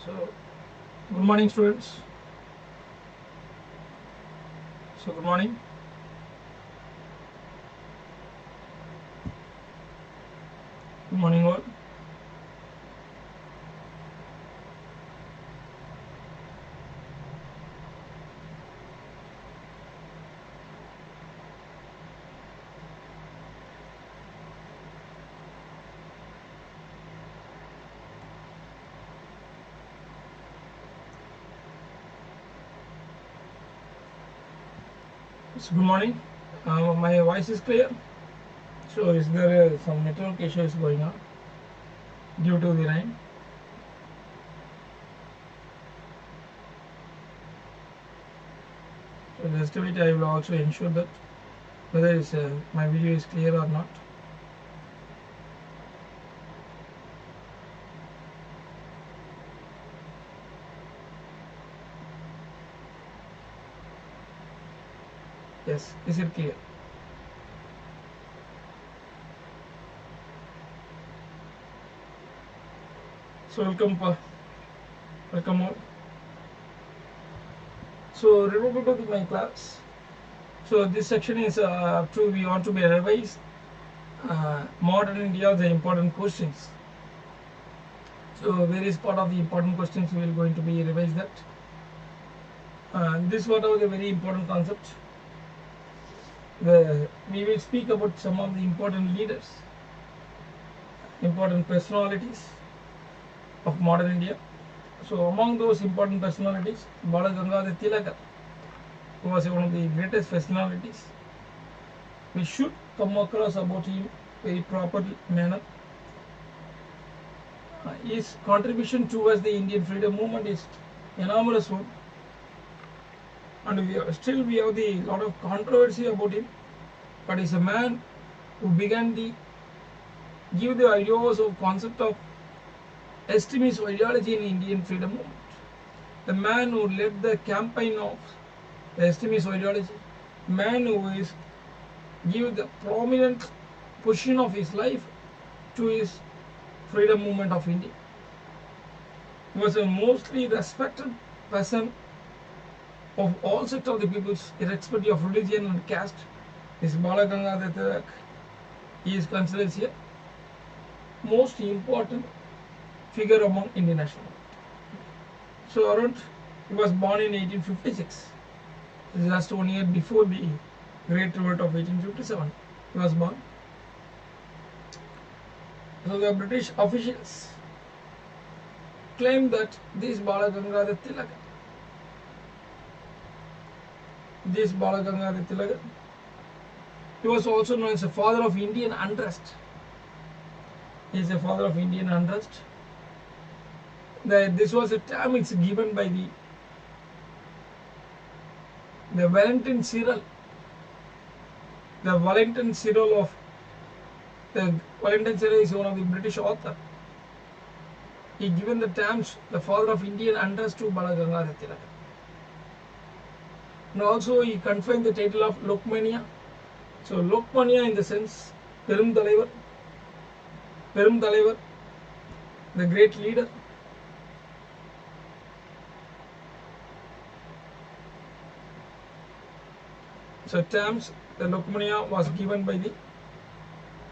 So, good morning, students. So, good morning. Good morning, all. So, good morning. My voice is clear. So, is there some network issues going on due to the rain? So, just a bit, I will also ensure that whether my video is clear or not. Yes, is it clear? So, welcome all. So, related to my class. So, this section is we want to be revise modern India, the important questions. So, various part of the important questions we are going to be revise that. This one of the very important concepts. We will speak about some of the important leaders, important personalities of modern India. So among those important personalities, Bal Gangadhar Tilak was one of the greatest personalities. We should come across about him very proper manner. His contribution towards the Indian freedom movement is enormous one, and we have the lot of controversy about him. But he's a man who began the give the ideas of concept of extremist ideology in Indian freedom movement. The man who led the campaign of the extremist ideology, man who is give the prominent position of his life to his freedom movement of India. He was a mostly respected person of all sects of the peoples, irrespective of religion and caste. This Bal Gangadhar Tilak, he is considered here most important figure among Indian national. So he was born in 1856. Just 1 year before the Great Revolt of 1857. He was born. So the British officials claim that this Bal Gangadhar Tilak, he was also known as the father of Indian unrest. He is a father of Indian unrest. This was a term it's given by the Valentin Cyril. The Valentin Cyril is one of the British author. He given the terms the father of Indian unrest to Bal Gangadhar Tilak. And also he confined the title of Lokmanya. So Lokmanya in the sense Perum Talaivar, the great leader. So terms the Lokmanya was given by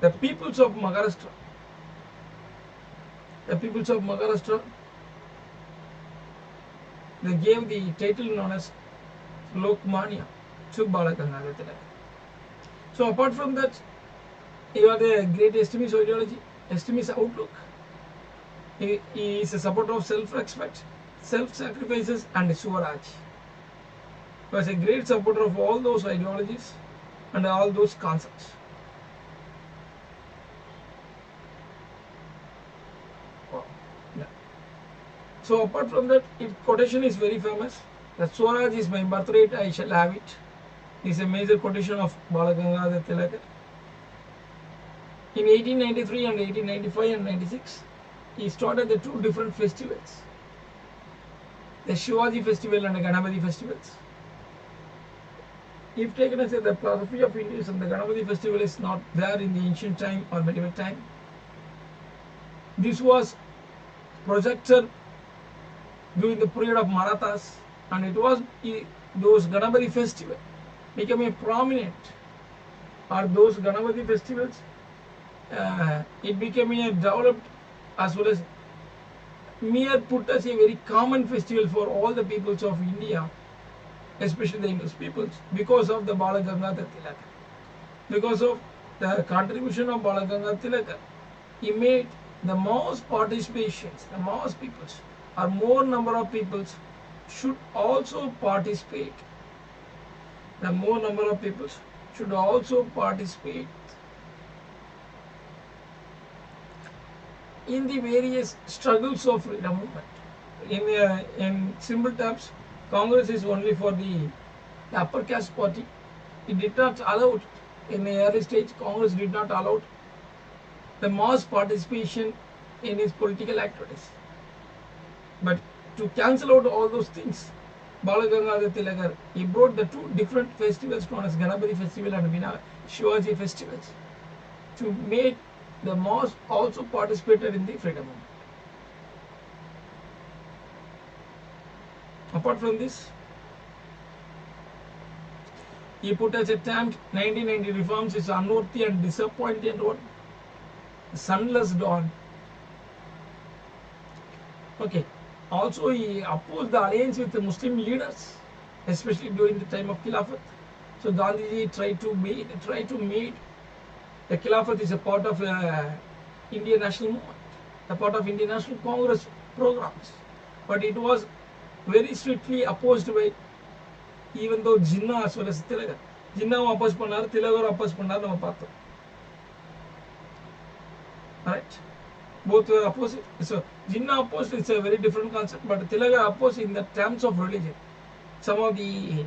the peoples of Maharashtra. The peoples of Maharashtra, they gave the title known as Lokmanya to Bal Gangadhar Tilak. So apart from that, he had a great extremist ideology, extremist outlook. He is a supporter of self-respect, self-sacrifices and Swaraj. He was a great supporter of all those ideologies and all those concepts. So apart from that, if quotation is very famous. That Swaraj is my birthright, I shall have it. Is a major quotation of Bal Gangadhar Tilak. In 1893 and 1895 and 96, he started the two different festivals. The Shivaji festival and the Ganapati festivals. If taken as the philosophy of Hinduism, the Ganapati festival is not there in the ancient time or medieval time. This was projected during the period of Marathas, and it was those Ganapati festival became a prominent, or those Ganapati festivals, it became a developed as well as mere put as a very common festival for all the peoples of India, especially the English peoples, because of the Bal Gangadhar Tilak. Because of the contribution of Bal Gangadhar Tilak, he made the most participations, the most peoples, or more number of peoples should also participate. The more number of peoples should also participate in the various struggles of freedom movement. In simple terms, Congress is only for the upper caste party. It did not allow, in the early stage, Congress did not allow the mass participation in its political activities. But to cancel out all those things, Bal Gangadhar Tilak, he brought the two different festivals known as Ganapati festival and Shivaji festivals to make the mass also participated in the freedom movement. Apart from this, he put as a term 1990 reforms is unworthy and disappointing one, sunless dawn. Okay. Also, he opposed the alliance with the Muslim leaders, especially during the time of Khilafat. So Gandhiji tried to make the Khilafat is a part of Indian national movement, a part of Indian National Congress programs. But it was very strictly opposed by, even though Jinnah as well as Tilak. Jinnah oppose pannar, Tilak oppose pannar, nama paathu. Alright? Both were opposite. So Jinnah opposed is a very different concept, but Tilak opposed in the terms of religion. Some of the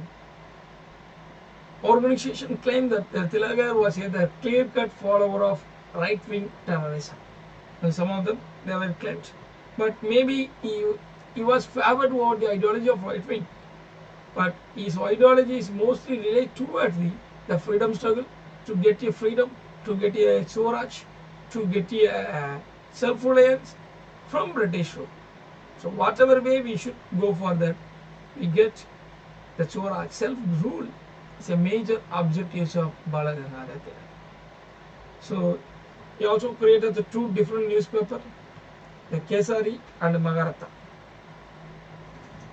organization claimed that Tilak was a clear-cut follower of right-wing terrorism. And some of them they were claimed, but maybe he was favored over the ideology of right-wing. But his ideology is mostly related towards the freedom struggle, to get a freedom, to get a Swaraj, to get a self-reliance from British rule. So whatever way we should go for that, we get the Swaraj, self-rule is a major objective of Bal Gangadhar Tilak. So he also created the two different newspapers, the Kesari and Magartha.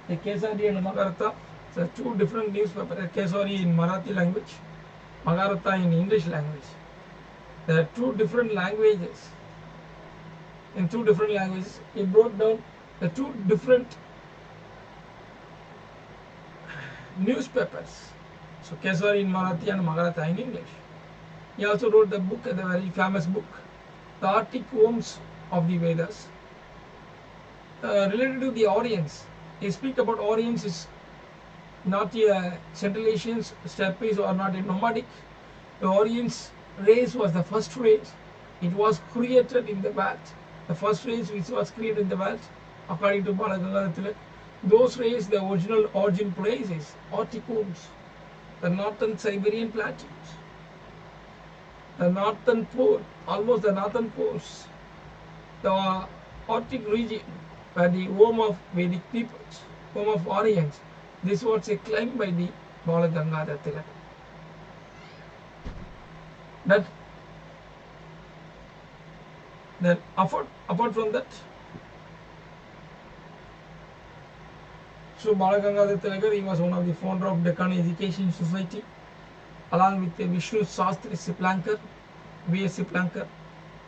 The Kesari and Magartha, so two different newspapers, the Kesari in Marathi language, Magartha in English language. There are two different languages. In two different languages, he brought down the two different newspapers. So Kesari in Marathi and Magartha in English. He also wrote the book, the very famous book, The Arctic Worms of the Vedas. Related to the Aryans, he speak about Aryans is not a Central Asians, steppes or not a nomadic. The Aryans race was the first race. It was created in the world. The first race which was created in the world, according to Bal Gangadhar Tilak, those races, the original origin place is Arctic worms, the northern Siberian plateaus, the northern pole, almost the northern poles, the Arctic region, where the home of Vedic peoples, home of Aryans. This was a claim by the Bal Gangadhar Tilak. Then apart from that, so Bal Gangadhar Tilak, he was one of the founder of Deccan Education Society, along with Vishnu Shastri Siplankar, V.S. Siplankar,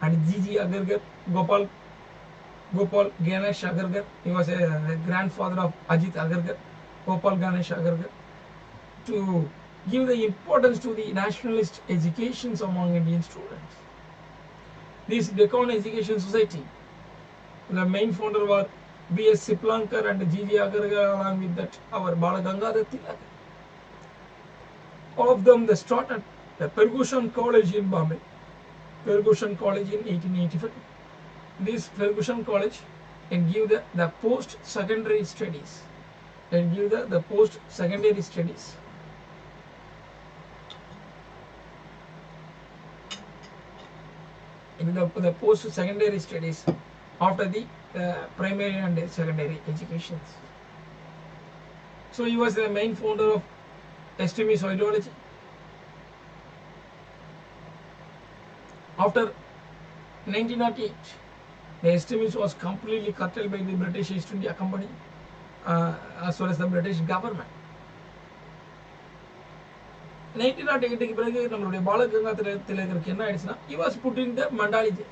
and G.G. Agarkar, Gopal Ganesh Agarkar. He was a grandfather of Ajit Agarkar, Gopal Ganesh Agarkar, to give the importance to the nationalist educations among Indian students. This Deccan Education Society, the main founder was B.S. Siplankar and G.G. Agarkar, along with that our Bal Gangadhar Tilak. All of them they started the Ferguson College in Bombay. Ferguson College in 1885. This Ferguson College can give the post-secondary studies. Can give the post-secondary studies. In the post-secondary studies after the primary and secondary educations. So he was the main founder of extremist ideology. After 1908, the extremism was completely curtailed by the British East India Company as well as the British government. 1908 பிறகு நம்மளுடைய பால கங்காதர திலகருக்கு என்ன ஆயிடுச்சுன்னா he was put in the Mandali jail.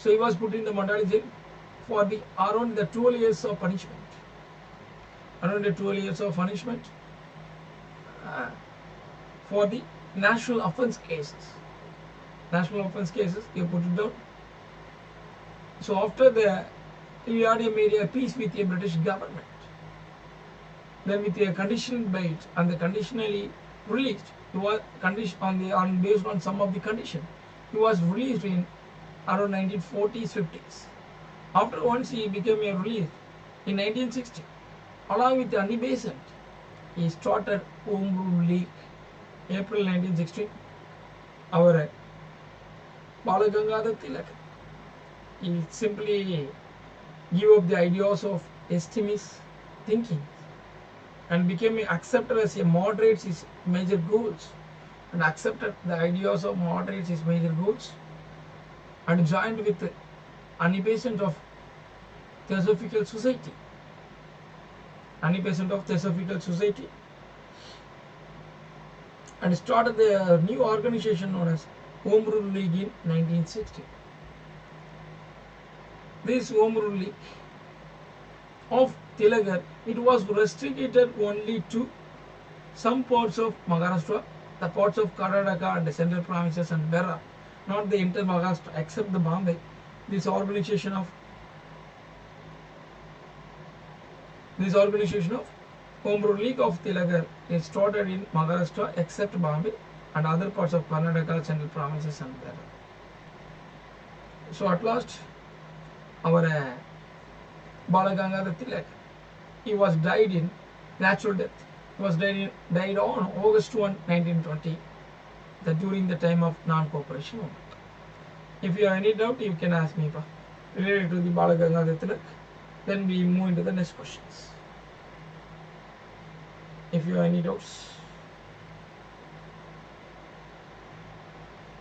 So he was put in the Mandali jail for the around the 12 years of punishment. Around the 12 years of punishment for the national offence cases. National offence cases, you put it down. So after he had made a peace with the British government. Then with a conditional bail and the conditionally released, he was based on some of the condition. He was released in around 1940s, 50s. After once he became released in 1960, along with the Unibasant, he started Home Rule League. April 1916, our Bal Gangadhar Tilak, he simply gave up the ideas of extremist thinking and became accepted as a moderate his major goals, and accepted the ideas of moderate his major goals, and joined with the Unibasant of Theosophical Society. Unibasant of Theosophical Society, and started the new organization known as Home Rule League in 1960. This Home Rule League of Tilak, it was restricted only to some parts of Maharashtra, the parts of Karnataka and the central provinces and Bera, not the entire Maharashtra except the Bombay. This organization of Home Rule League of Tilak is started in Maharashtra except Bombay and other parts of Karnataka, central provinces and Bera. So at last, our Bal Gangadhar Tilak, he was died in natural death. He was died on August 1, 1920, during the time of non-cooperation movement. If you have any doubt, you can ask me related to the Bal Gangadhar Tilak. Then we move into the next questions. If you have any doubts,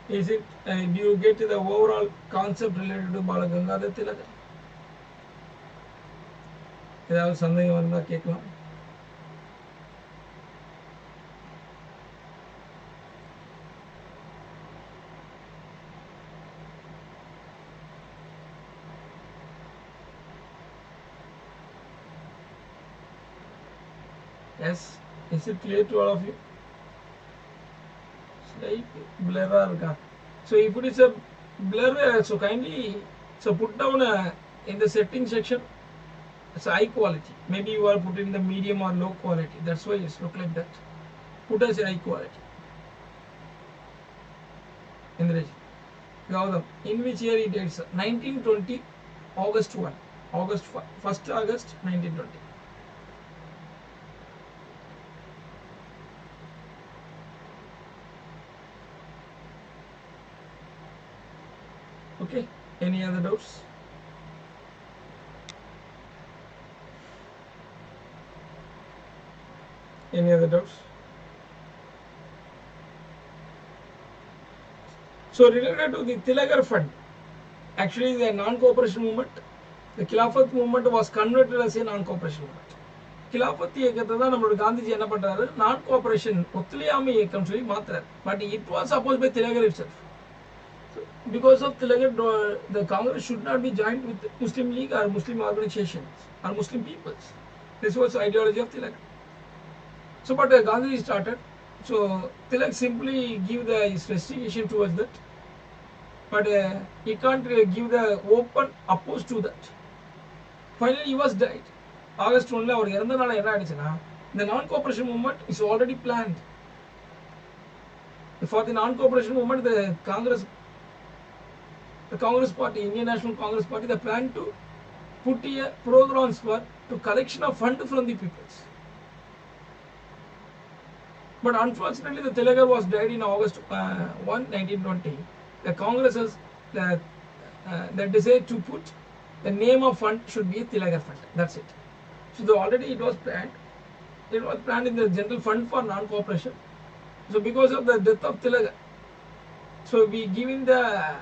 do you get the overall concept related to Bal Gangadhar Tilak? ஏதாவது சந்தேகம் இருந்தால் கேட்கலாம். Yes, is it clear to all of you? Slight blur. So if it is a blur, so kindly put down in the setting section. It's high quality. Maybe you are putting the medium or low quality. That's why it's look like that. Put as high quality. Indraj, Gaudam, in which year it dates? 1920, August 1. August 1st August 1920. Okay. Any other doubts? Any other doubts? So related to the Tilak Fund, actually the non-cooperation movement, the Khilafat movement was converted as a non-cooperation movement. Khilafat இயக்கத்தை தான் நம்மளோட காந்திஜி என்ன பண்றாரு, non-cooperation ஒத்துழையாமை இயக்கம் சொல்லி மாத்துறாரு. But it was opposed by Tilak itself. So because of Tilak, the Congress should not be joined with Muslim League or Muslim organizations or Muslim peoples. This was the ideology of Tilak. So but Gandhi started, so Tilak simply give his restriction towards that, but he can't give the open oppose to that. Finally he was died. August 1 அவர் இறந்தனால என்ன ஆயிடுச்சுன்னா, the non-cooperation movement is already planned. For the non-cooperation movement, the Congress Party, Indian National Congress Party, they planned to put a programs for to collection of fund from the peoples. But unfortunately, the Tilak was died in August 1, 1920. The Congress has they decided to put The name of fund should be Tilak Fund. That's it. So already it was planned. It was planned in the General Fund for Non-Cooperation. So because of the death of Tilak, so we giving the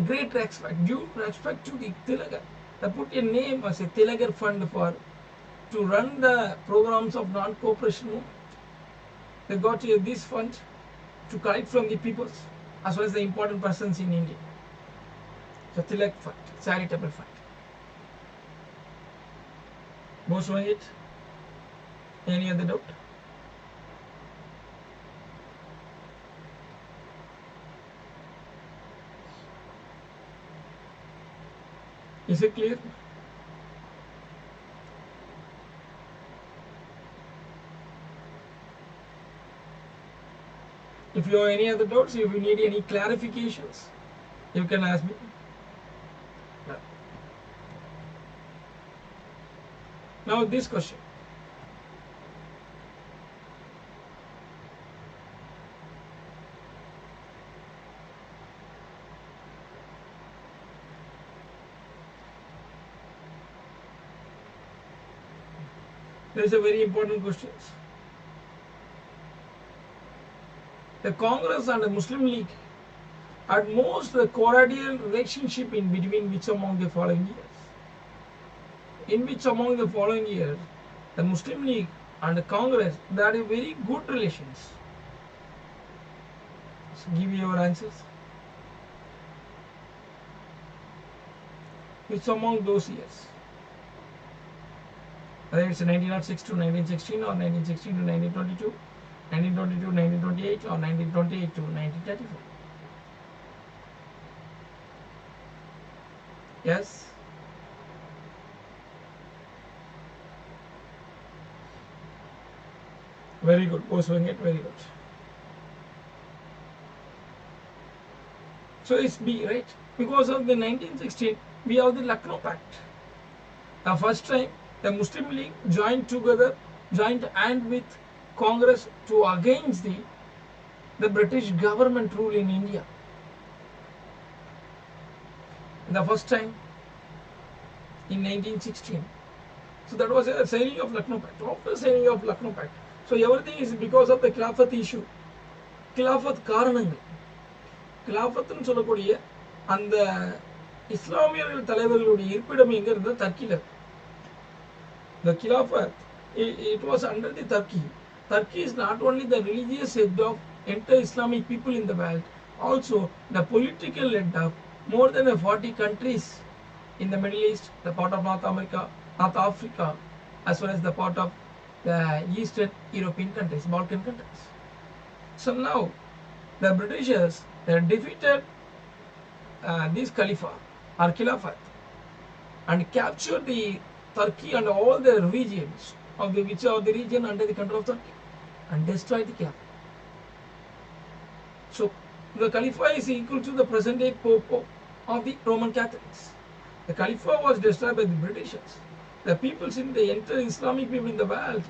great respect, due respect to the Tilak. They put a name as a Tilak Fund for to run the programs of non-cooperation movement. They got this fund to collect from the peoples as well as the important persons in India. So Tilak Fund, charitable fund. Most of it. Any other doubt? Is it clear? If you have any other doubts, if you need any clarifications, you can ask me. Now this question. There is a very important question. The Congress and the Muslim League had most the cordial relationship in between which among the following years? In which among the following years the Muslim League and the Congress they had a very good relations? So give me your answers. Which among those years? Whether it's 1906 to 1916 or 1916 to 1922, 1922 to 1928 or 1928 to 1934. Yes? Very good. Pursuing it, very good. So it's B, right? Because of the 1916, we have the Lucknow Pact. The first time the Muslim League joined hand with Congress to against the British government rule in India. The first time in 1916. So that was a signing of Lucknow Pact. After signing of Lucknow Pact, so everything is because of the Khilafat issue. Khilafat காரணங்கள். Khilafat சொல்லக்கூடிய அந்த இஸ்லாமியர்கள் தலைவர்களுடைய இருப்பிடம் எங்க இருந்தது? டர்க்கில. The Khilafat, it was under the Turkey. Turkey is not only the religious head of entire Islamic people in the world, also the political head of more than 40 countries in the Middle East, the part of North America, North Africa, as well as the part of the Eastern European countries, Balkan countries. So now, the Britishers they defeated this Khalifa or Khilafat and captured the Turkey and all the regions of the which are the region under the control of Turkey and destroyed the Khilafat. So the Khalifa is equal to the present day Pope of the Roman Catholics. The Khalifa was destroyed by the Britishers. The peoples in the entire Islamic people in the world,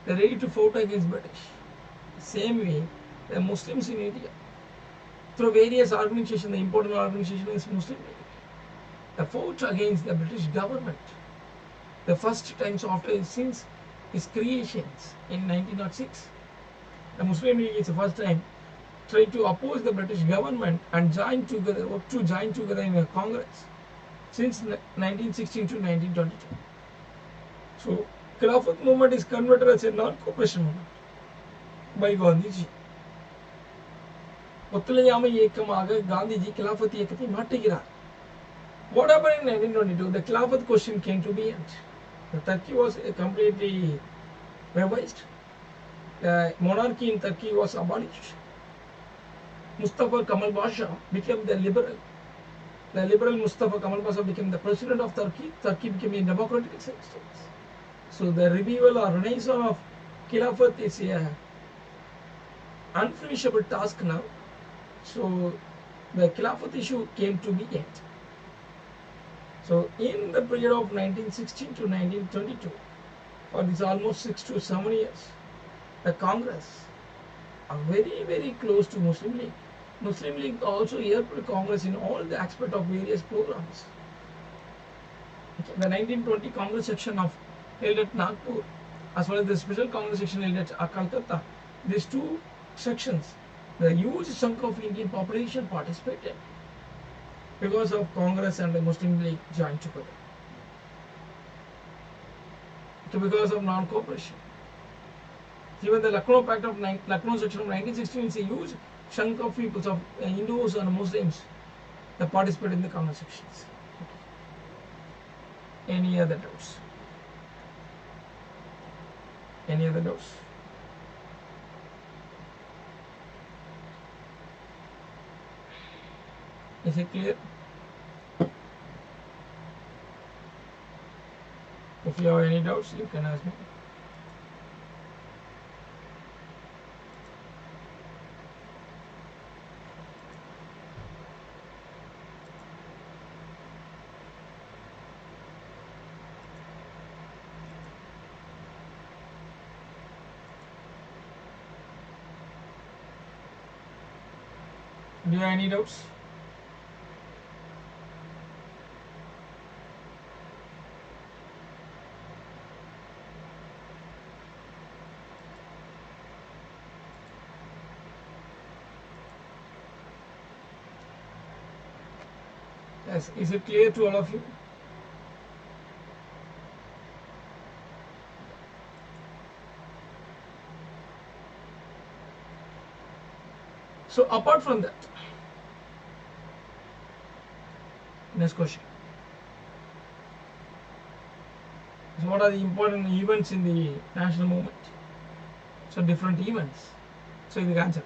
they are ready to fight against British. Same way, the Muslims in India, through various organizations, the important organization is Muslim League. The fought against the British government. The first times after since its creations in 1906, the Muslim League is the first time tried to oppose the British government and join together in a Congress since 1916 to 1922. So, Khilafat movement is converted as a non-cooperation movement by Gandhiji. ஒத்துழையாமை இயக்கமாக காந்திஜி கிலாஃபத் இயக்கத்தை மாற்றுகிறார். What happened in 1922? The Khilafat question came to the end. The Turkey was completely revised. The monarchy in Turkey was abolished. Mustafa Kemal Pasha became the liberal. The liberal Mustafa Kemal Pasha became the president of Turkey. Turkey became a democratic state. So the revival or renaissance of Khilafat is a unfinishable task now. So the Khilafat issue came to the end. So in the period of 1916 to 1922, for this almost 6 to 7 years, the Congress are very, very close to Muslim League. Muslim League also helped Congress in all the aspects of various programs. Okay. The 1920 Congress section of held at Nagpur, as well as the special Congress section held at Calcutta, these two sections, the huge chunk of Indian population participated because of Congress and the Muslim League joined together. So because of non-cooperation. Even the Lucknow Pact of Lucknow section of 1916 is a huge chunk of people, of Hindus and Muslims that participate in the Congress sections. Any other doubts? Any other doubts? Is it clear? If you have any doubts, you can ask me. Do you have any doubts? Yes, is it clear to all of you? So apart from that, next question. So what are the important events in the national movement? So different events. So you can answer.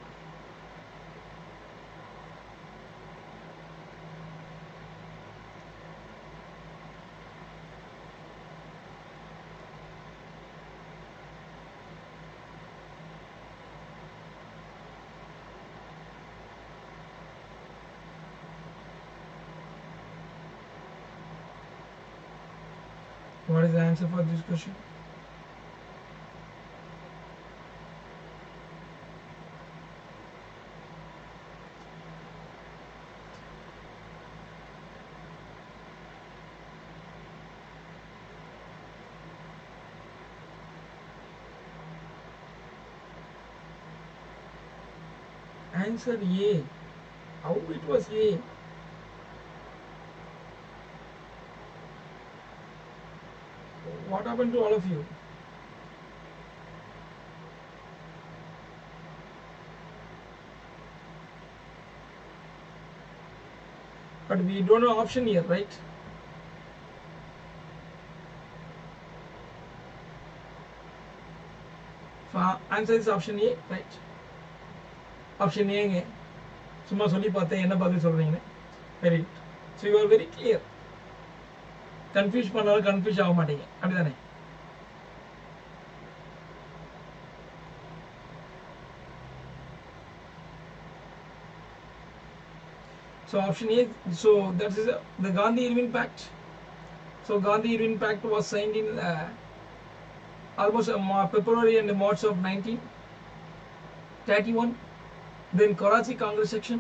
What is the answer for this question? Answer A. How it was A? What happened to all of you? But we don't have option here, right? So answer is option A, right? Option A. சும்மா சொல்லி பார்த்தேன் என்ன பதில் சொல்றீங்க? Very good. So you are very clear. Confuse பண்ணாலும் confuse ஆக மாட்டீங்க. அப்படிதானே? So option A, so that is the Gandhi-Irwin Pact. So Gandhi-Irwin Pact was signed in almost February and March of 1931. Then Karachi Congress section.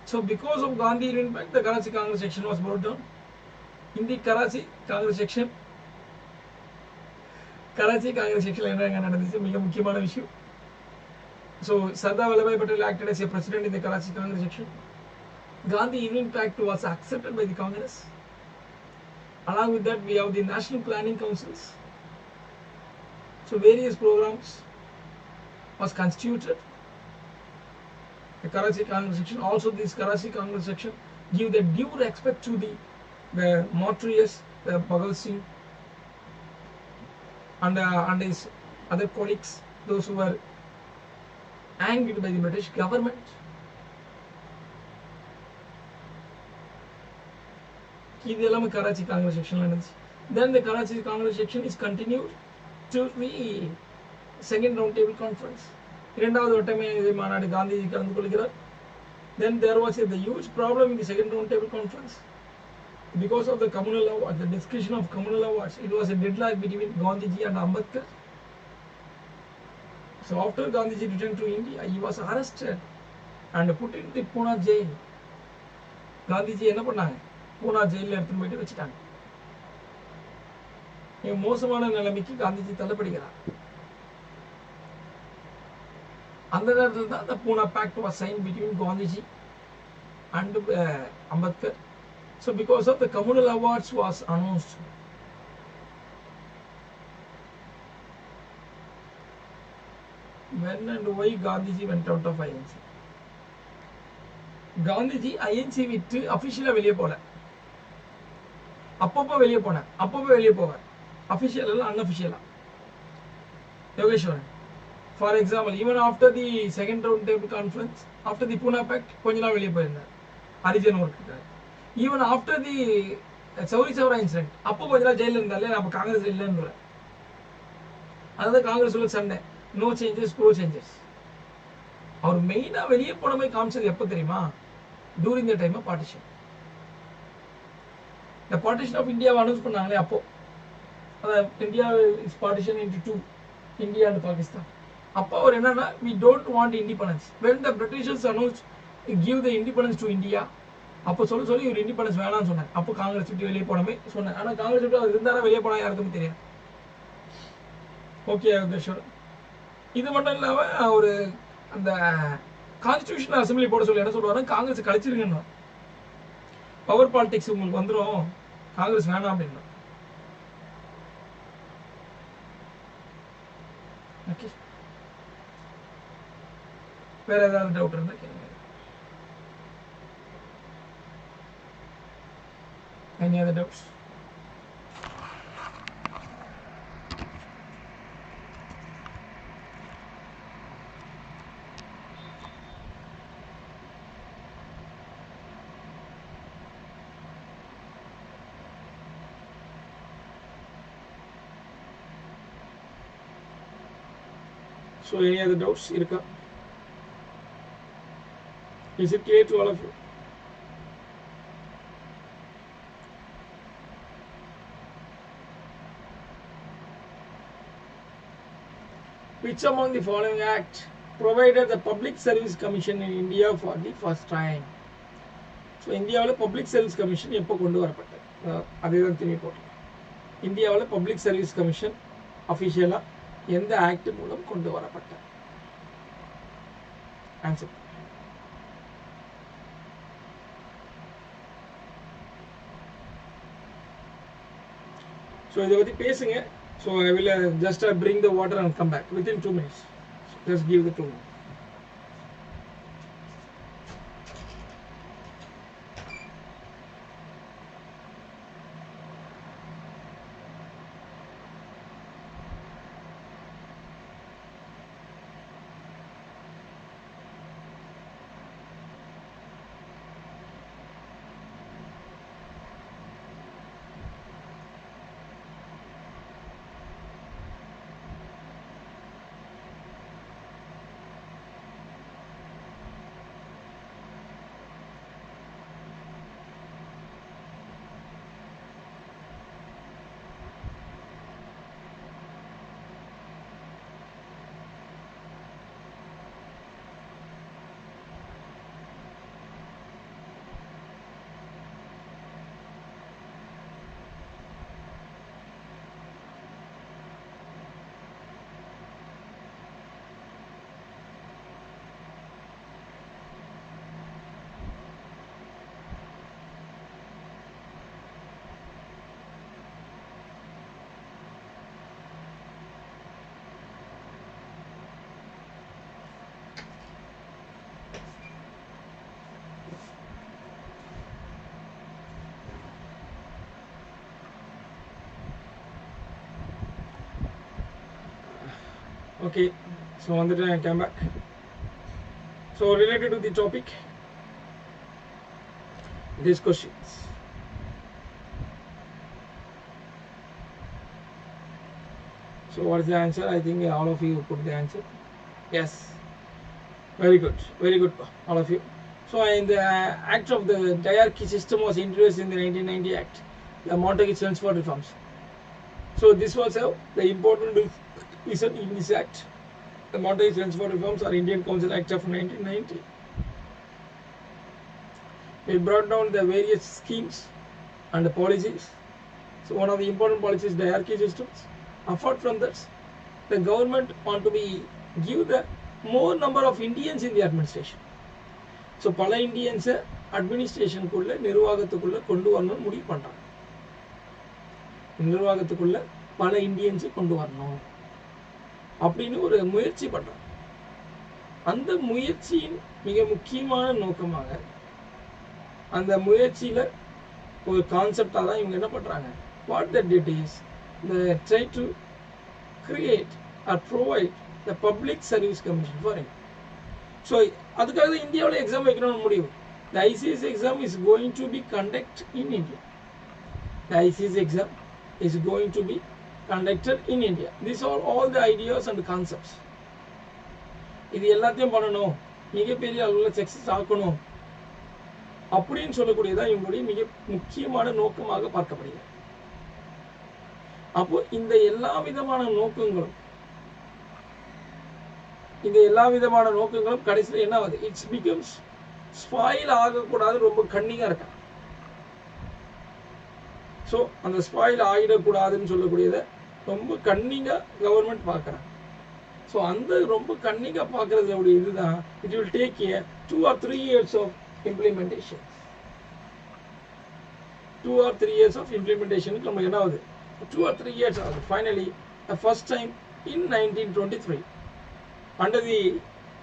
So because of Gandhi-Irwin Pact, the Karachi Congress section was brought down. In the Karachi Congress section என்னங்க நடந்துச்சு மிக முக்கியமான விஷயம். So Sardar Vallabhbhai Patel acted as a president in the Karachi Congress section. Gandhi-Irwin Pact was accepted by the Congress. Along with that, we have the National Planning Councils. So various programs was constituted. The Karachi Congress section, also this Karachi Congress section, give the due respect to the martyrs, the Bhagat Singh and his other colleagues, those who were angry by the British government. இதெல்லாம் Karachi Congress section நடந்துச்சு. Then the Karachi Congress section is continued to the second round table conference. இரண்டாவது வட்டமே மாநாடு காந்திஜி கலந்து கொள்கிறார். Then there was a huge problem in the second round table conference because of the communal awards, the discussion of communal awards. It was a deadlock between Gandhiji and Ambedkar. So after Gandhiji returned to India, he was arrested and put in the Pune jail. Gandhiji என்ன பண்ணாங்க, பூனா ஜெயிலில் எடுத்துன்னு போயிட்டு வச்சுட்டாங்க. மோசமான நிலைமைக்கு காந்திஜி தள்ளப்படுகிறார். அந்த நேரத்தில் தான் the Pune Pact was signed between Gandhiji and Ambedkar. So because of the communal awards was announced. When and why Gandhiji went out of INC? Gandhiji INC விட்டு அஃபிஷியலாக வெளியே போல, அப்பப்போ வெளியே போனேன், அப்பப்போ வெளியே போவேன், அஃபிஷியல் இல்லை அன்அஃபிஷியலாக. Yogeshwaran for example, even after the second round table conference, after the Poona pact கொஞ்ச நாள் வெளியே போயிருந்தார் ஹரிஜன் ஒர்க்குக்காக. Even after the Chauri Chaura incident, அப்போ கொஞ்ச நாள் ஜெயிலில் இருந்தாலே நம்ம காங்கிரஸ் இல்லைன்ற. அதாவது காங்கிரஸ் உள்ள சண்டை, நோ சேஞ்சஸ் ப்ரோ சேஞ்சஸ். அவர் மெயினாக வெளியே போன மாதிரி காமிச்சது எப்போ தெரியுமா? During the time of partition. இந்த பார்ட்டிஷன் ஆஃப் இந்தியாவை அனௌன்ஸ் பண்ணாங்களே அப்போ, அதாவது India is partition into two, India and Pakistan. அப்போ அவர் என்னன்னா, we don't want independence. When the Britishers announced give the independence to India, அப்போ சொல்லி இவர் இண்டிபெண்டன்ஸ் வேணாம்னு சொன்னார். அப்போ காங்கிரஸ் விட்டு வெளியே போனமே சொன்னார். ஆனால் காங்கிரஸ் விட்டு அவர் இருந்தாலும் வெளியே போனால் யாருக்குமே தெரியாது. ஓகே யோகேஸ்வர், இது மட்டும் இல்லாமல் ஒரு அந்த கான்ஸ்டியூஷன் அசம்பிளி போட சொல்லி என்ன சொல்லுவாரு, காங்கிரஸ் கழிச்சிருங்கன்னு, பவர் பாலிடிக்ஸ் உங்களுக்கு வந்துடும், காங்கிரஸ் வேணாம் அப்படின்னா. ஓகே, வேற ஏதாவது டவுட் இருந்தா கேளுங்க. Any other doubts? So any other doubts irukka? Is it clear to all of you? Which among the following act provided the Public Service Commission in India for the first time? So இந்தியாவில் public service commission எப்போ கொண்டு வரப்பட்டது? அதே தான் திரும்பி போட்டோம். இந்தியாவில் public service commission அஃபிஷியலாக எந்த ஆக்ட் மூலம் கொண்டு வரப்பட்டது? ஆன்சர். ஸோ இதை பற்றி பேசுங்க. So I will just bring the water and come back within 2 minutes. So just give the 2 minutes. Okay, so on the time I came back. So related to the topic, these questions. So what is the answer? I think all of you put the answer. Yes, very good, all of you. So in the act of the diarchy system was introduced in the 1990 Act, the Montagu-Chelmsford reforms. So this was the important reason in this act. The Montagu-Chelmsford reforms are Indian Council Act of 1990. We brought down the various schemes and the policies. So one of the important policies is the hierarchy systems. Apart from that, the government want to give the more number of Indians in the administration. So pala Indians administration kulla nirvagathukkulla kondu varanum mudivu pandranga. Nirvagathukkulla pala Indians kondu varanum அப்படினு ஒரு முயற்சி பண்றாங்க. அந்த முயற்சியின் மிக முக்கியமான நோக்கமாக அந்த முயற்சியில ஒரு கான்செப்டா தான் இவங்க என்ன பண்றாங்க, what they did is they try to create or provide the public service commission for it. So அதுக்காக இந்தியாவில் எக்ஸாம் வைக்கணும்னு முடிவு. The ICS exam is going to be conducted in India. The ICS exam is going to be conducted in India. These are all the ideas and concepts. இது எல்லாத்தையும் பண்ணணும், மிகப்பெரிய அளவில் success ஆக்கணும் அப்படின்னு சொல்லக்கூடியதான் இவங்களுடைய மிக முக்கியமான நோக்கமாக பார்க்கப்படுகிறது. அப்போ இந்த எல்லா விதமான நோக்கங்களும் கடைசியில் என்ன ஆகுது, இட்ஸ் பிகம்ஸ் ஸ்பாயில் ஆகக்கூடாது, ரொம்ப கன்னிங்கா இருக்காங்க. ஸோ அந்த ஸ்பாயில் ஆகிடக்கூடாதுன்னு சொல்லக்கூடியதை ரொம்ப கன்னிங்கா கவர்மெண்ட் பார்க்குறாங்க. ஸோ அந்த ரொம்ப கன்னிங்கா பார்க்கறதுடைய இதுதான் it will take 2 or 3 years of implementation. 2 or 3 years of implementation நமக்கு என்ன ஆகுது, 2 or 3 years ஆகுது. Finally, the first time in 1923 under the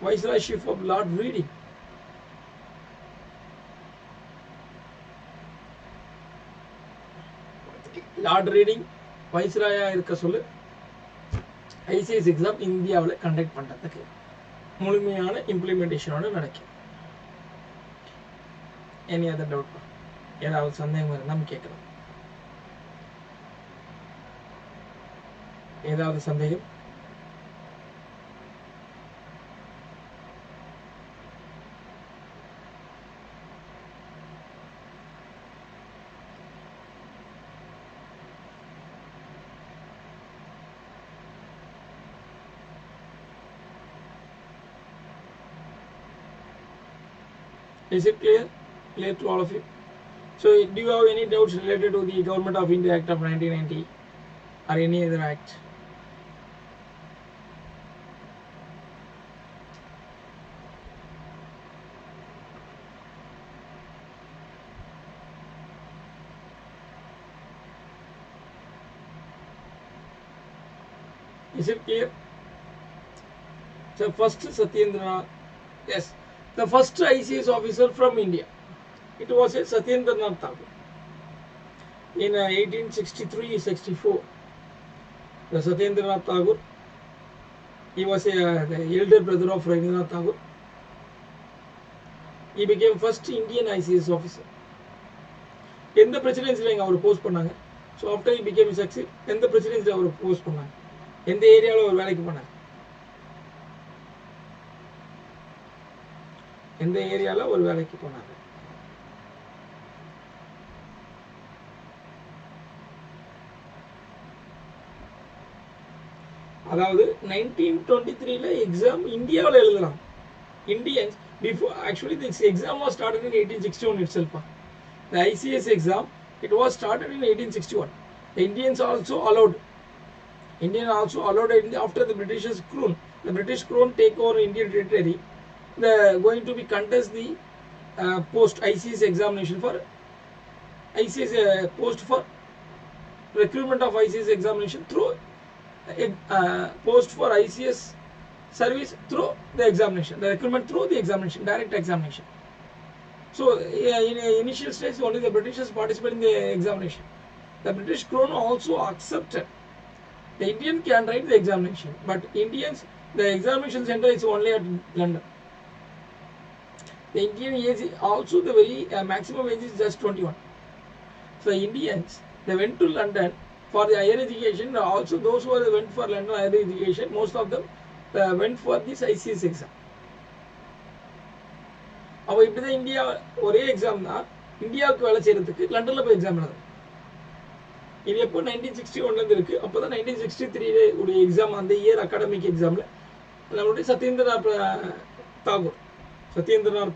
Viceroyship of Lord Reading, Lord Reading வைஸ்ராயா இருக்க சொல்லு ஐசிஎஸ் எக்ஸாம் இந்தியாவில் கண்டக்ட் பண்ணுறதுக்கு முழுமையான இம்ப்ளிமெண்டேஷனோட நடக்கும். எனி அதர் டவுட், ஏதாவது சந்தேகம் இருந்தால் கேட்கலாம். ஏதாவது சந்தேகம்? Is it clear? Clear to all of you? So, do you have any doubts related to the Government of India Act of 1990 or any other act? Is it clear? So, first Satyendra, yes. The first ICS officer from India, it was a Satyendranath Tagore. In 1863-64, the Satyendranath Tagore, he was the elder brother of Rabindranath Tagore. He became first Indian ICS officer. In the presidency, he was post pannaanga. So after he became success, in the presidency, he was post pannaanga. In the area, he was வேலைக்கு பண்ணாங்க. இந்த ஏரியால ஒரு வேலைக்கு போனாங்க. அதாவது 1923ல exam இந்தியாவில் எழுதலாம். Indians before actually this exam was started in 1861 itself. The ICS exam, it was started in 1861. The Indians also allowed after the British crown take over Indian territory. They are going to be contest the post ICS examination for ICS post for recruitment of ICS examination through post for ICS service through the examination, the recruitment through the examination, direct examination. So in initial stage only the Britishers participate in the examination. The British crown also accepted the Indian can write the examination, but Indians, the examination center is only at London. The Indian age also the very maximum age is just 21. So the Indians, they went to London for the higher education. Also those who went for London higher education, most of them went for this ICS exam. அப்போ இப்படி தான் India ஒரே exam தான் இந்தியாவுக்கு வேலை செய்யறதுக்கு லண்டன்ல போய் எக்ஸாம் எழுதும். இது எப்போ 1961 இருக்கு. அப்போ தான் 1963 உடைய எக்ஸாம், அந்த இயர் அகாடமிக் எக்ஸாம்ல நம்மளுடைய Satyendranath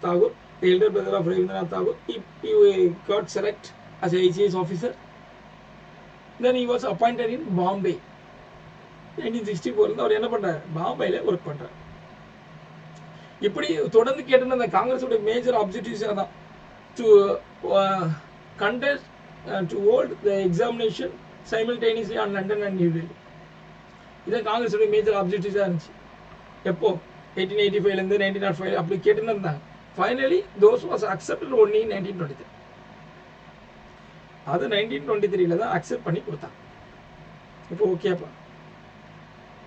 Tagore the elder brother of Rabindranath Tagore. He got selected as a ICS officer. Then he was appointed in Bombay. 1964 அவர் என்ன பண்றாரு, பாம்பேல ஒர்க் பண்றாரு. இப்படி தொடர்ந்து கேட்டிருந்த அந்த காங்கிரஸோட மேஜர் ஆப்ஜெக்டிவ்ஸ் அதான், to contest to hold the examination simultaneously on London and New Delhi. இதான் காங்கிரஸோட மேஜர் ஆப்ஜெக்டிவ்ஸாக இருந்துச்சு. எப்போ 1885 1905 அப்படி கேட்டுன்னு இருந்தாங்க. Finally those was accepted only in 1923. அது 1923 தான் அக்செப்ட் பண்ணி கொடுத்தாங்க. இப்போ ஓகேப்பா,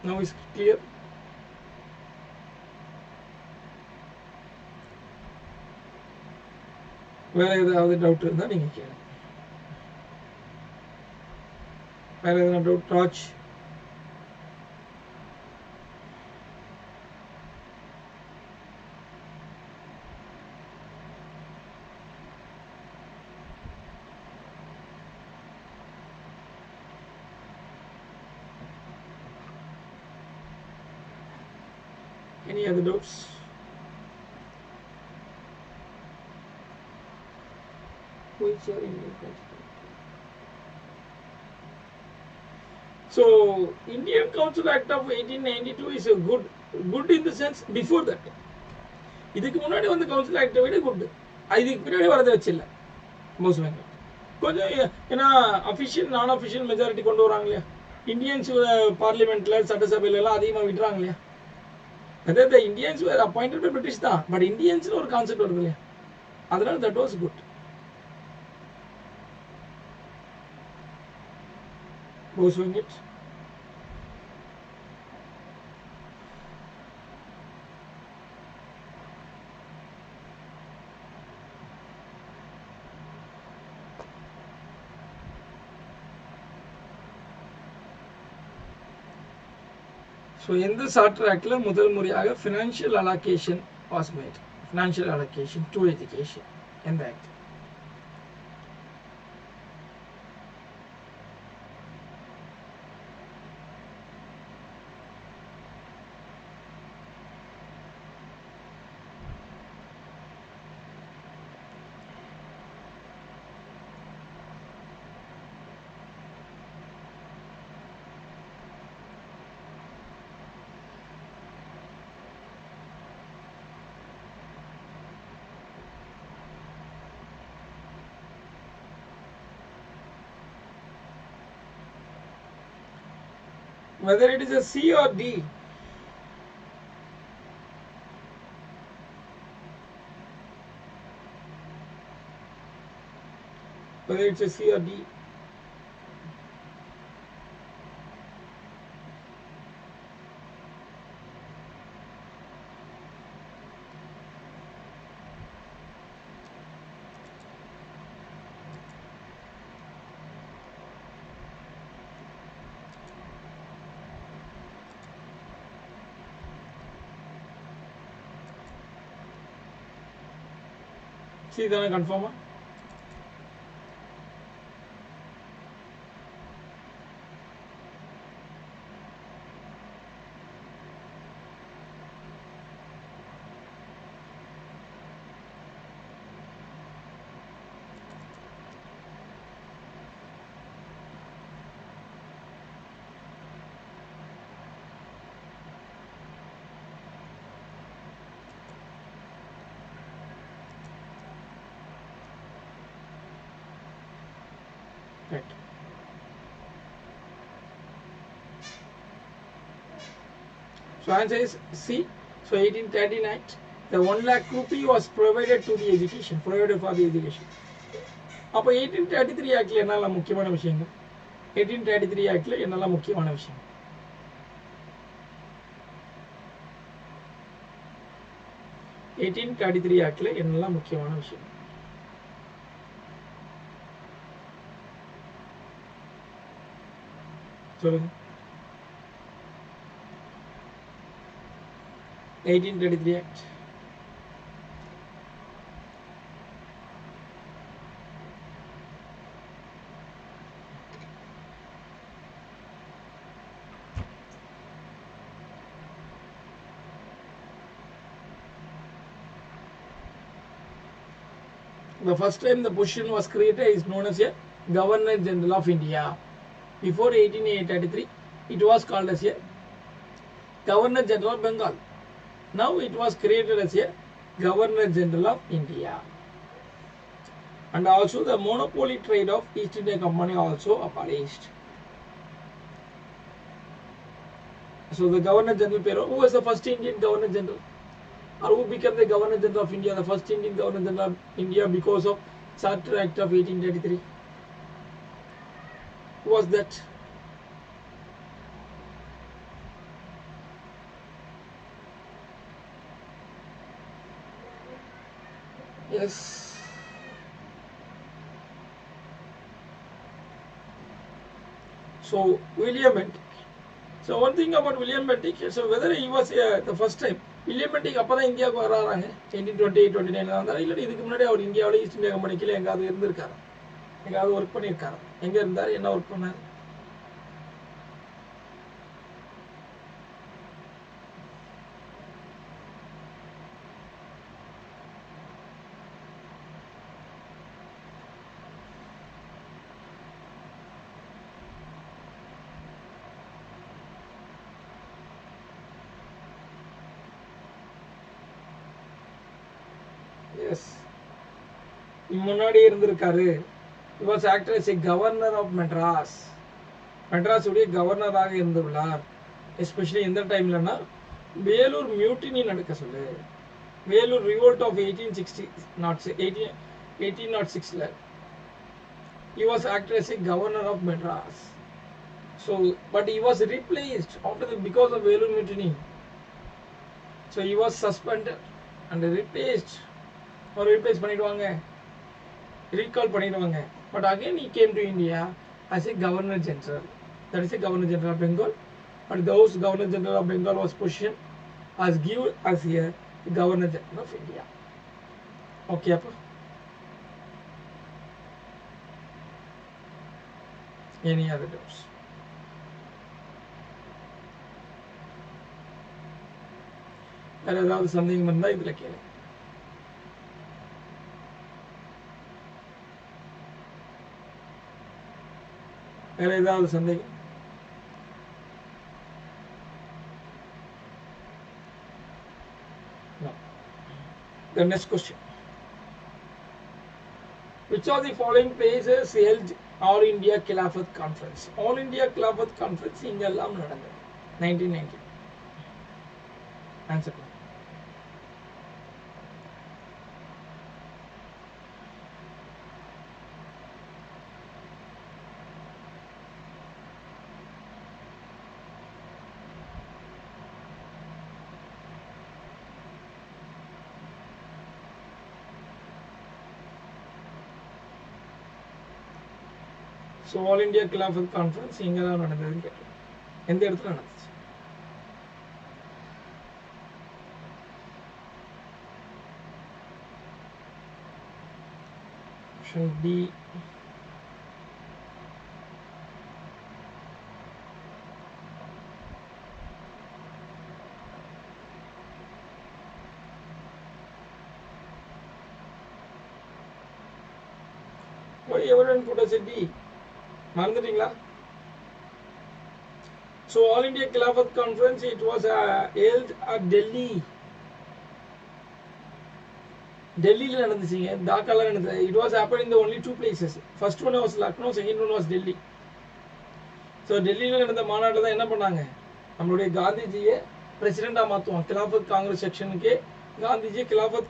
now is clear. வேற ஏதாவது டவுட் இருந்தால் நீங்கள் கேளுங்க. வேற எதனா doubt Raj? Any other doubts? Which are Indian Council? So Indian Council Act of 1892 is a good in the sense before that. இதுக்கு முன்னாடி வந்து கவுன்சில் ஆக்டை விட குட். இதுக்கு பின்னாடி வரதை வச்சில்ல மோஸ்ட் பெங்கால் கொஞ்சம். ஏன்னா அஃபிஷியல் நான் அஃபிஷியல் மெஜாரிட்டி கொண்டு வராங்க இல்லையா, இந்தியன்ஸ் பார்லிமெண்ட்ல சட்டசபையில எல்லாம் அதிகமாக விடுறாங்க இல்லையா. அதாவது Indians were appointed by British தான், பட் இந்தியன்ஸ்னு ஒரு கான்செப்ட் வருது இல்லையா, அதனால that was good. Goes with it. So in the Charter Act முதல் முறையாக financial allocation was made. Financial allocation to education in the act. Whether it is a C or D, whether it's a C or D, see then confirm. Right. So answer is C. So 1839, the 1 lakh rupee was provided to the education, provided for the education. அப்போ 1833 ஆக்ட்ல என்னெல்லாம் முக்கியமான விஷயங்கள், 1833 ஆக்ட்ல என்னெல்லாம் முக்கியமான விஷயம், ஆக்ட்ல என்னெல்லாம் முக்கியமான விஷயம் சொல்லுங்க. 1833 act. The first time the position was created is known as a Governor General of India. Before 1833, it was called as a Governor General of Bengal. Now it was created as a Governor General of India. And also the monopoly trade of East India Company also abolished. So the Governor General, who was the first Indian Governor General? Or who became the Governor General of India, the first Indian Governor General of India because of Charter Act of 1833? Who was that? Yes. So William Bentinck. So one thing about William Bentinck, so whether he was the first time, William Bentinck அப்போ தான் இந்தியாவுக்கு வராங்க 1828-29 வந்தாரு. இல்லை இதுக்கு முன்னாடி அவர் இந்தியாவில் east India கம்பெனிக்குள்ள எங்காவது இருந்திருக்காரு, எங்காவது ஒர்க் பண்ணியிருக்காரு, எங்கே இருந்தார், என்ன ஒர்க் பண்ணார்? முன்னாடி இருந்திருக்காரு. He was acted as a governor of Madras. Madras உடைய கவர்னராக இருந்துள்ளார். எஸ்பெஷலி எந்த டைம்லனா வேலூர் மியூட்டினி நடக்க சொல்லு, வேலூர் ரிவோல்ட் ஆஃப் 1806ல he was acted as a governor of Madras. So but he was replaced after the because of Velur mutiny. So he was suspended and replaced, or replace பண்ணிடுவாங்க, recall பண்ணிடுவாங்க. But again he came to India as a Governor General. That is a Governor General of Bengal. And those Governor General of Bengal was positioned as given as a Governor General of India. Okay, appa. Any other doubts? வேற ஏதாவது சந்தேகம் இருந்தா இதுல கேளு. வேற ஏதாவது சந்தேகம்? No. The next question. Which of the following places held All India Khilafat Conference? All India Khilafat Conference இங்கெல்லாம் நடந்தது 1990. Answer. So All India Khilafat Conference இங்க தான் நடந்ததுன்னு கேட்டோம். எந்த இடத்துல நடந்துச்சு? Option D. Why everyone put as a D? மறந்துட்டீங்களா? So All India Khilafat Conference, it was held at Delhi. டெல்லியில் நடந்துச்சுங்க, டாக்கால நடந்தது. It was happened in the only two places. First one was Lucknow, second one was Delhi. So டெல்லியில் நடந்த மாநாட்டில் தான் என்ன பண்ணாங்க, நம்மளுடைய காந்திஜியை பிரசிடெண்டாக மாற்றுவோம். கிலாஃபத் காங்கிரஸ் செக்ஷனுக்கு காந்திஜி கிலாஃபத்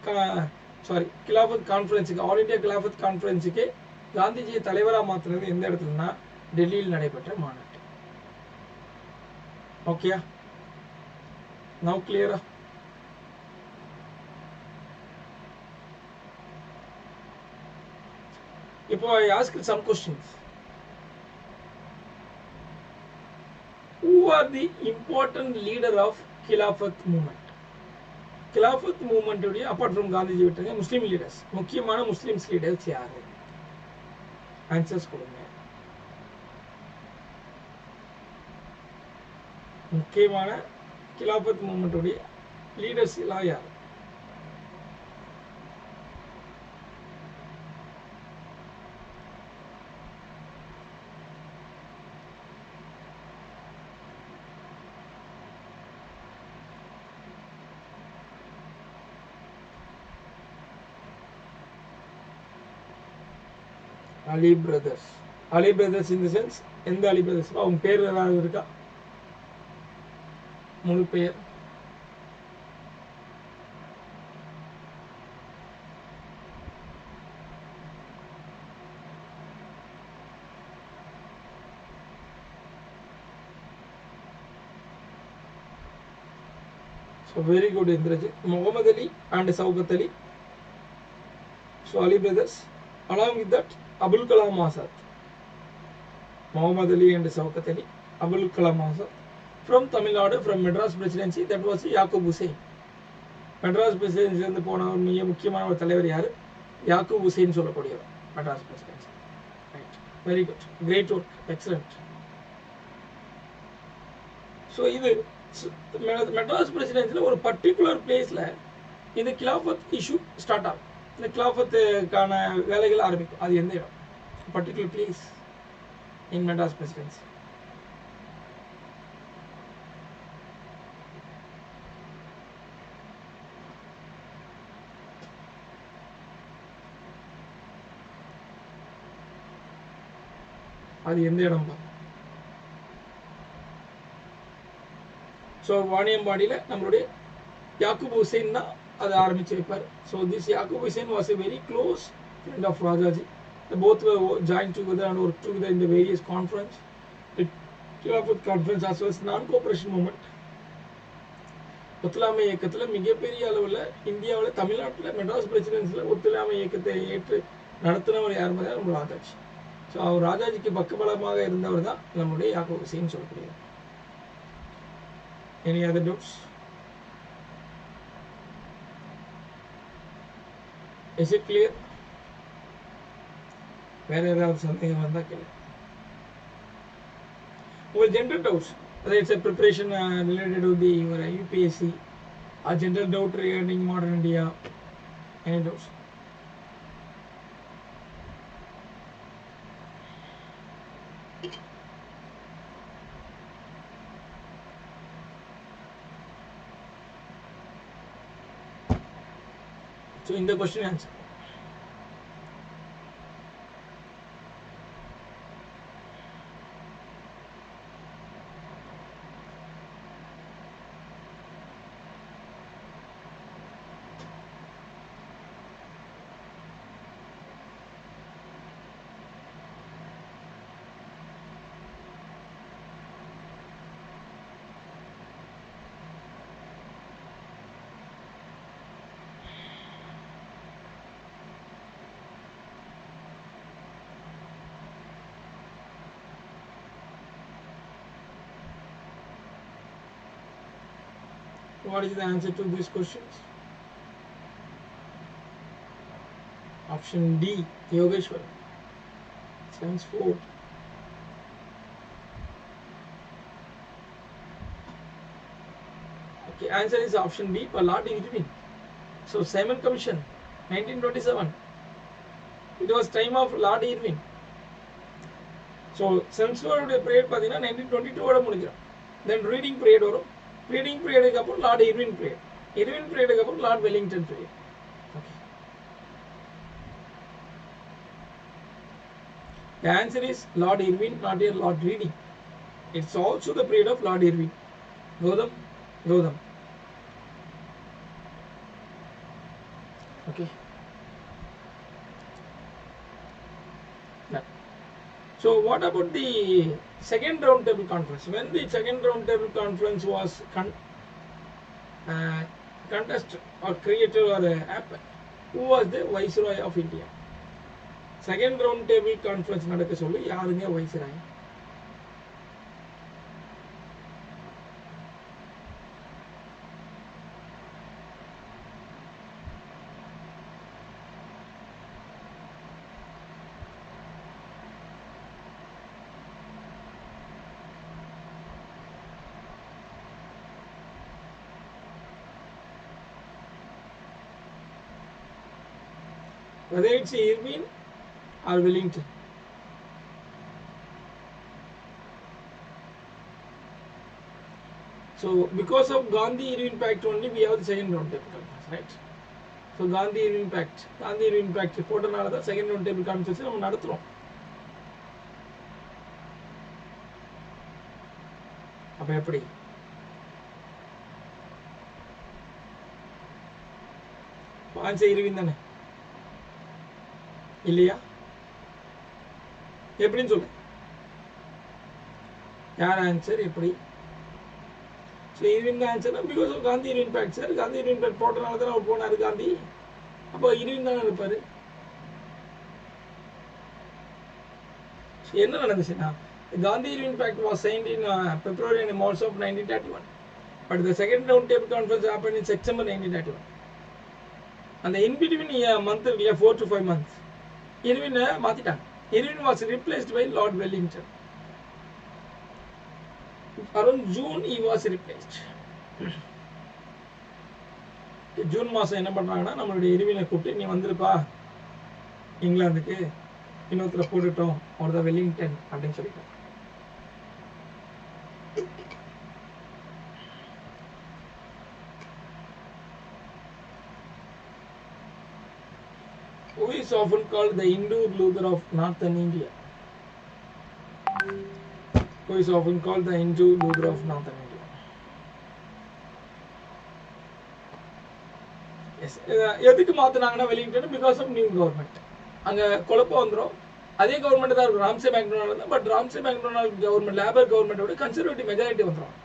கான்ஃபரன்ஸுக்கு, ஆல் இண்டியா கிலாஃபத் கான்ஃபரன்ஸுக்கு காந்திஜியை தலைவராக மாற்றினது எந்த இடத்துலனா டெல்லியில் நடைபெற்ற மாநாட்டு. ஓகேயா? நவ் கிளியரா? இப்போ I ask some questions. Who are the important leader of Khilafat movement? Khilafat movement உடைய apart from காந்திஜி விட்டுங்க, முஸ்லிம் லீடர்ஸ், முக்கியமான முஸ்லிம்ஸ் லீடர்ஸ் யாரு? ஆன்சர்ஸ் கொடுங்க. முக்கியமான கிலாஃபத் மூவ்மெண்ட் உடைய லீடர்ஸ் எல்லாம் யார்? Ali brothers. Ali brothers in the sense, எந்த Ali brothers? அவங்க பேர் ஏதாவது இருக்கா? முழு பெயர். So very good, Indrajit. Muhammad Ali and Shaukat Ali. So Ali brothers. Along with that, Abdul Kalam Azad. Muhammad Ali and Shaukat Ali. Abdul Kalam Azad. From Tamil Nadu, from Madras Presidency, that was Yaqub Hussain. Madras Presidency வந்து போன ஒரு மிக முக்கியமான ஒரு தலைவர் யாரு? யாக்கூப் ஹுசைன் சொல்லக்கூடியவர். Madras Presidency. Right. Very good. Great work. Excellent. So இது மெட்ராஸ் பிரசிடென்சியில் ஒரு பர்டிகுலர் பிளேஸில் இந்த கிலாஃபத் இஷ்யூ ஸ்டார்ட் ஆகும். இந்த கிலாஃபத்துக்கான வேலைகள் ஆரம்பிக்கும். அது எந்த இடம்? பர்டிகுலர் பிளேஸ் இன் மெட்ராஸ் பிரசிடென்சி. அது எந்த இடம்? ஸோ வாணியம்பாடியில் நம்மளுடைய யாக்கூப் ஹுசைன் தான் அதை ஆரம்பிச்சு வைப்பார். So this Yakub Hussain was a very close friend of Rajaji. Both were joined together and worked together in the various conference, the Khilafat Conference as well as non-cooperation movement. ஒத்துழையாமை இயக்கத்தில் மிகப்பெரிய அளவில் இந்தியாவில் தமிழ்நாட்டில் மெட்ராஸ் பிரசிடென்சியில் ஒத்துழையாமை இயக்கத்தை ஏற்று நடத்தினவர் யார் மாதிரி நம்ம ராஜாஜி. ஸோ அவர் ராஜாஜிக்கு பக்கபலமாக இருந்தவர் தான் நம்மளுடைய யாக்கூப் ஹுசைன் சொல்லக்கூடியவர். Any other doubts? Is it clear? வேற ஏதாவது சந்தேகம் வந்தால் கேளு. உங்கள் general doubts, whether it's a preparation related to the your UPSC, or general doubt regarding modern India, any doubts? So in the question answer. What is the answer to these questions? Option D, Yogeshwar. Science 4. Okay, answer is option B, for Lord Irwin. So Simon Commission, 1927. It was time of Lord Irwin. So censorship period பாத்தீங்கன்னா 1922 ஓட முடிஞ்சிடும். Then reading period வரும். Reading period க்கு அப்புறம் Lord Irwin period. Irwin period க்கு அப்புறம் Lord Wellington period. Okay. The answer is Lord Irwin, not a Lord Reading. It's also the period of Lord Irwin. Godam. Okay. Done. So what about the second round table conference? When the second round table conference was contested or created or happened, who was the Viceroy of India? Second round table conference நடக்க சொல்லி யாருங்க Viceroy? Whether it's Irwin or Wellington. So because of Gandhi-Irwin Pact only we have the second round table conference, right? So Gandhi Irving Pact போட்டனால தான் second round table conference வச்சு நம்ம நடத்துகிறோம். அப்போ எப்படி ஆன்சர் Irving தானே இல்லையா? எப்படின்னு சொல்லு, யார் ஆன்சர் எப்படி? ஸோ Irving தான் ஆன்சர்னா because of Gandhi Irving Pact sir. Gandhi Irving Pact போட்டனால தான் அவர் போனார் காந்தி. அப்போ Irving தானே இருப்பார். என்ன நடந்துச்சுன்னா Gandhi Irving Pact was signed in February and March of 1931, but the second round table conference happened in September 1931. And in between a month, 4 to 5 months, Irving மாத்திட்டாங்க. Irving was replaced by Lord Wellington. Around June he was replaced. June மாதம் என்ன பண்ணுறாங்கன்னா நம்மளுடைய Irving கூப்பிட்டு நீ வந்துருப்பா இங்கிலாந்துக்கு, இன்னொருத்தரை போட்டுட்டோம், அவர் தான் வெல்லிங்டன் அப்படின்னு சொல்லிட்டோம். Who is often called the Hindu Luther of Northern India? Who is often called the Hindu Luther of Northern India? Yes. எதுக்கு மாத்தினாங்கன்னா Wellington because of new government. அங்கே குழப்பம் வந்துடும். அதே கவர்மெண்ட் தான் இருக்கும், ராம்சே மேக்டொனால்ட் தான். But Ramsay MacDonald government Labour கவர்மெண்டோட கன்சர்வேட்டிவ் மெஜாரிட்டி வந்துடும்.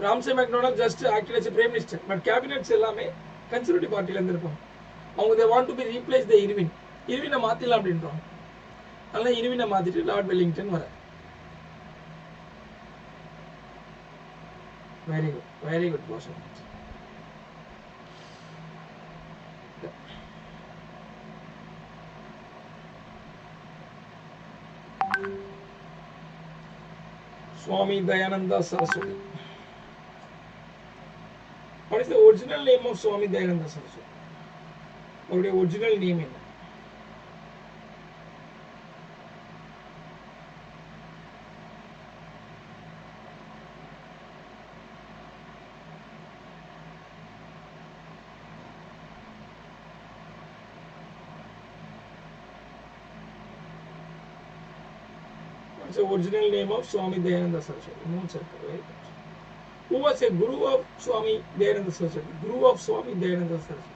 Ramsay MacDonald just acted as prime minister, but cabinets எல்லாமே கன்சர்வேட்டிவ் பார்ட்டிலேருந்து இருப்பாங்க. அவங்க they want to be replace the Irving. Irving மாத்திடலாம் அப்படின்றாங்க. அதனால Irving மாத்திட்டு லார்ட் வெல்லிங்டன் வர. Very good portion. Swami Dayananda Saraswati. What is the original name of Swami Dayananda Saraswati? அவருடைய original name என்ன? What's the original name of Swami Dayananda Saraswati? Moon circle, right? Who was a guru of Swami Dayananda Saraswati? Guru of Swami Dayananda Saraswati.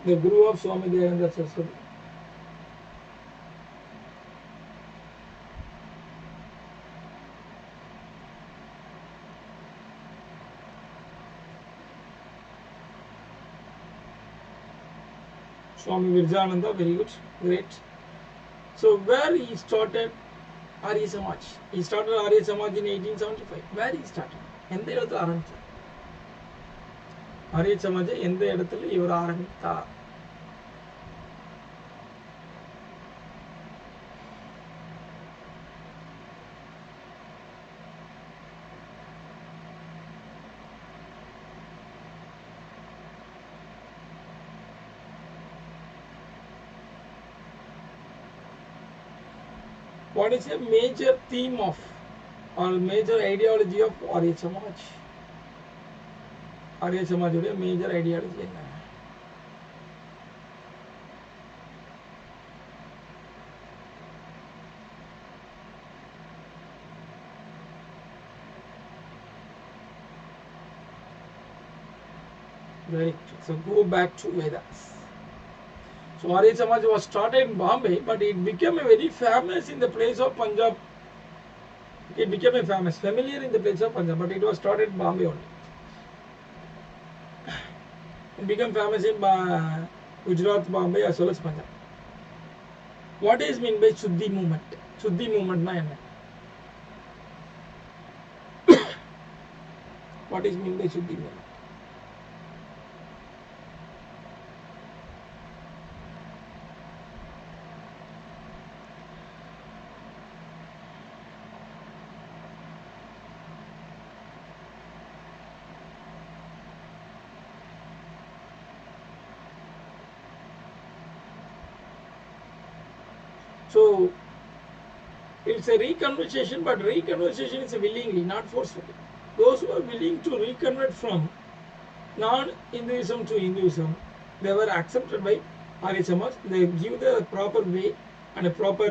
The guru of Swami Dayananda Saraswati. Swami Virjananda, very good, great. So where he started Arya Samaj? He started Arya Samaj in 1875. Where he started? எந்த இடத்துல ஆரம்பிச்சார் ஆரிய சமாஜ்? எந்த இடத்துல இவர் ஆரம்பித்தார்? What is a major theme of or major ideology of Arya Samaj? Arya Samaj உடைய major ideology என்ன? Very good. So go back to Vedas. So Arya Samaj was started in Bombay, but it became a very famous in the place of Punjab. It became a familiar in the place of Punjab, but it was started in Bombay only. It became famous in Gujarat, Bombay as well as Punjab. What is meant by Shuddhi movement? Shuddhi movement na enna? What is meant by Shuddhi movement? So it's a reconversation, but reconversation is willingly, not forcefully. Those who are willing to reconvert from non-Hinduism to Hinduism, they were accepted by Arya Samaj. They give the proper way and a proper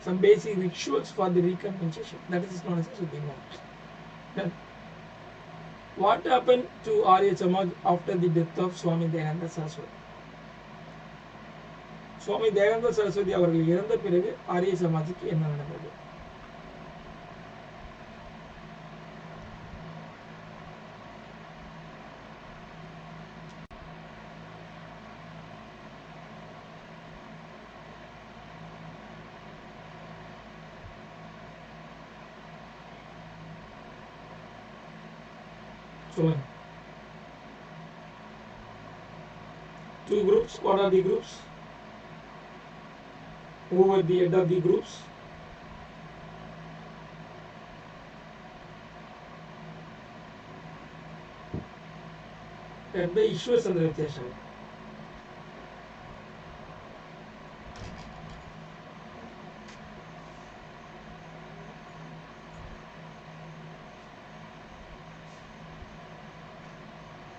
some basic rituals for the reconversation. That is known as Suddhi Mohammed. Then, what happened to Arya Samaj after the death of Swami Dayananda Saraswati? சுவாமி தயானந்த சரஸ்வதி அவர்கள் இறந்த பிறகு ஆரிய சமாஜுக்கு என்ன நடந்தது? சொல்லுங்க. Two groups. What are the groups? Who were the head of the groups? And the issues and the Vidyashara.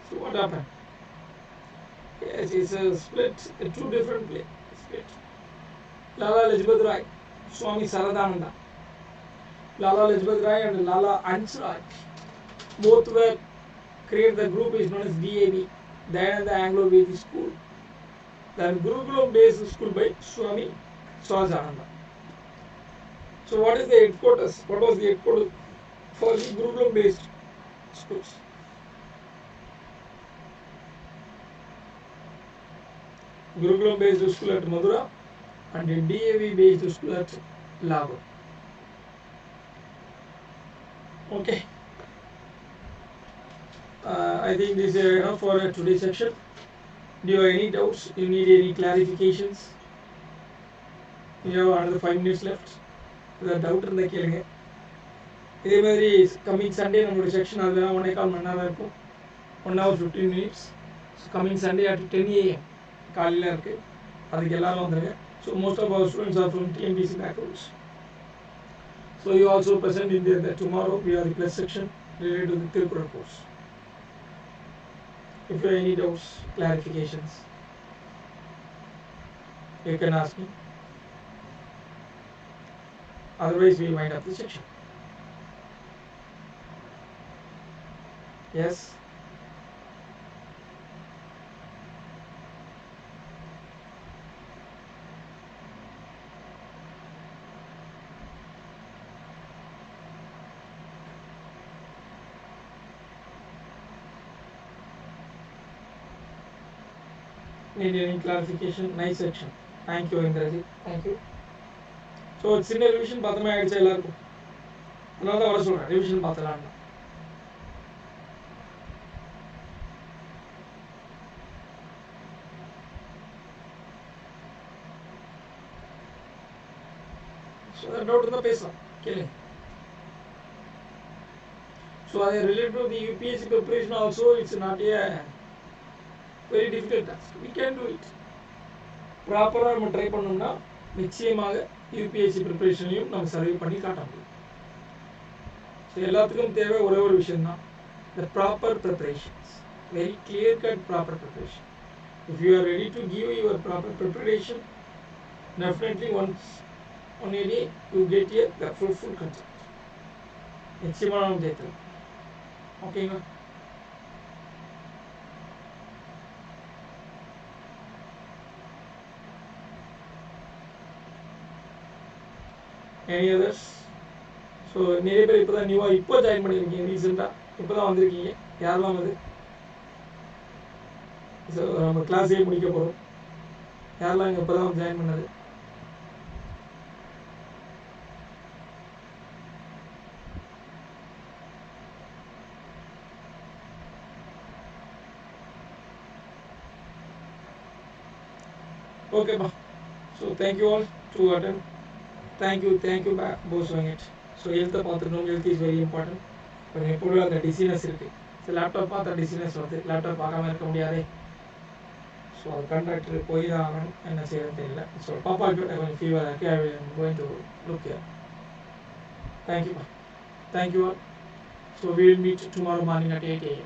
So what happened? Yes, it's a split, two different split. Lala Lajpat Rai, Swami Saradananda, Lala Lajpat Rai and Lala Ansrai, both were created. The group is known as DAV, Dayananda Anglo-Vedic School. Then Gurukulam based school by Swami Swajananda. So what is the headquarters? What was the headquarters for the Gurukulam based schools? Gurukulam based school at Madura and a DAV based school at Lahore. Okay. I think this is enough for today's section. Do you have any doubts? You need any clarifications? You have another 5 minutes left. The doubt in the killing. இதே மாதிரி coming Sunday நம்மளோட section அதெல்லாம் 1.25 மணி நேரம் இருக்கும். 1 hour 15 minutes. Coming Sunday at 10 AM காலையில் இருக்குது. அதுக்கு எல்லாரும் வந்துடுங்க. So most of our students are from TNBC backgrounds. So you also present in there that tomorrow we have the plus section related to the Tirupura course. If you have any doubts, clarifications, you can ask me. Otherwise, we wind up the section. Yes. Need any clarification? Nice section. Thank you, Indrajit. Thank you. So, senior revision பாத்தமா ஆயிடுச்சு எல்லாருக்கும். அதனால தான் வர சொல்றேன். revision பார்த்தலாம். So, that doubt இருந்தா பேசலாம். கேளுங்க. So, related to the UPSC preparation also, it's not a very difficult task. We can do it. ப்ராப்பராக நம்ம ட்ரை பண்ணோம்னா நிச்சயமாக யூபிஎஸ்சி ப்ரிப்பரேஷனையும் நம்ம சர்வே பண்ணி காட்ட முடியும். ஸோ எல்லாத்துக்கும் தேவை ஒரே ஒரு விஷயம்தான், த proper preparations, very clear cut proper preparation. If you are ready to give your proper preparation, definitely once one A day you get a full concept. நிச்சயமாக நம்ம ஜெயிக்கலாம். ஓகேங்களா? Any others? ஸோ நிறைய பேர் இப்போ தான் நியூவாக இப்போ ஜாயின் பண்ணியிருக்கீங்க, ரீசெண்டாக இப்போ தான் வந்திருக்கீங்க. யாரெல்லாம் வந்து ஸோ நம்ம கிளாஸே முடிக்க போகிறோம். யாரெல்லாம் இங்கே இப்போ தான் ஜாயின் பண்ணது? ஓகேப்பா. So thank you all to attend. Thank you both doing it. So health பார்த்துக்கணும், health is very important. இப்போ எப்பொழுதும் அந்த டிசீனஸ் இருக்குது. ஸோ லேப்டாப் பார்த்தா டிசீனஸ் வருது, லேப்டாப் பார்க்காம இருக்க முடியாது. ஸோ அது கண்டக்டர் போய் தான் ஆகணும், என்ன செய்யறது தெரியல. ஸோ பாப்பா கிட்ட கொஞ்சம் ஃபீவர் இருக்கு, I will going to look here. Thank you. Thank you all. So we will meet tomorrow morning at 8 a.m.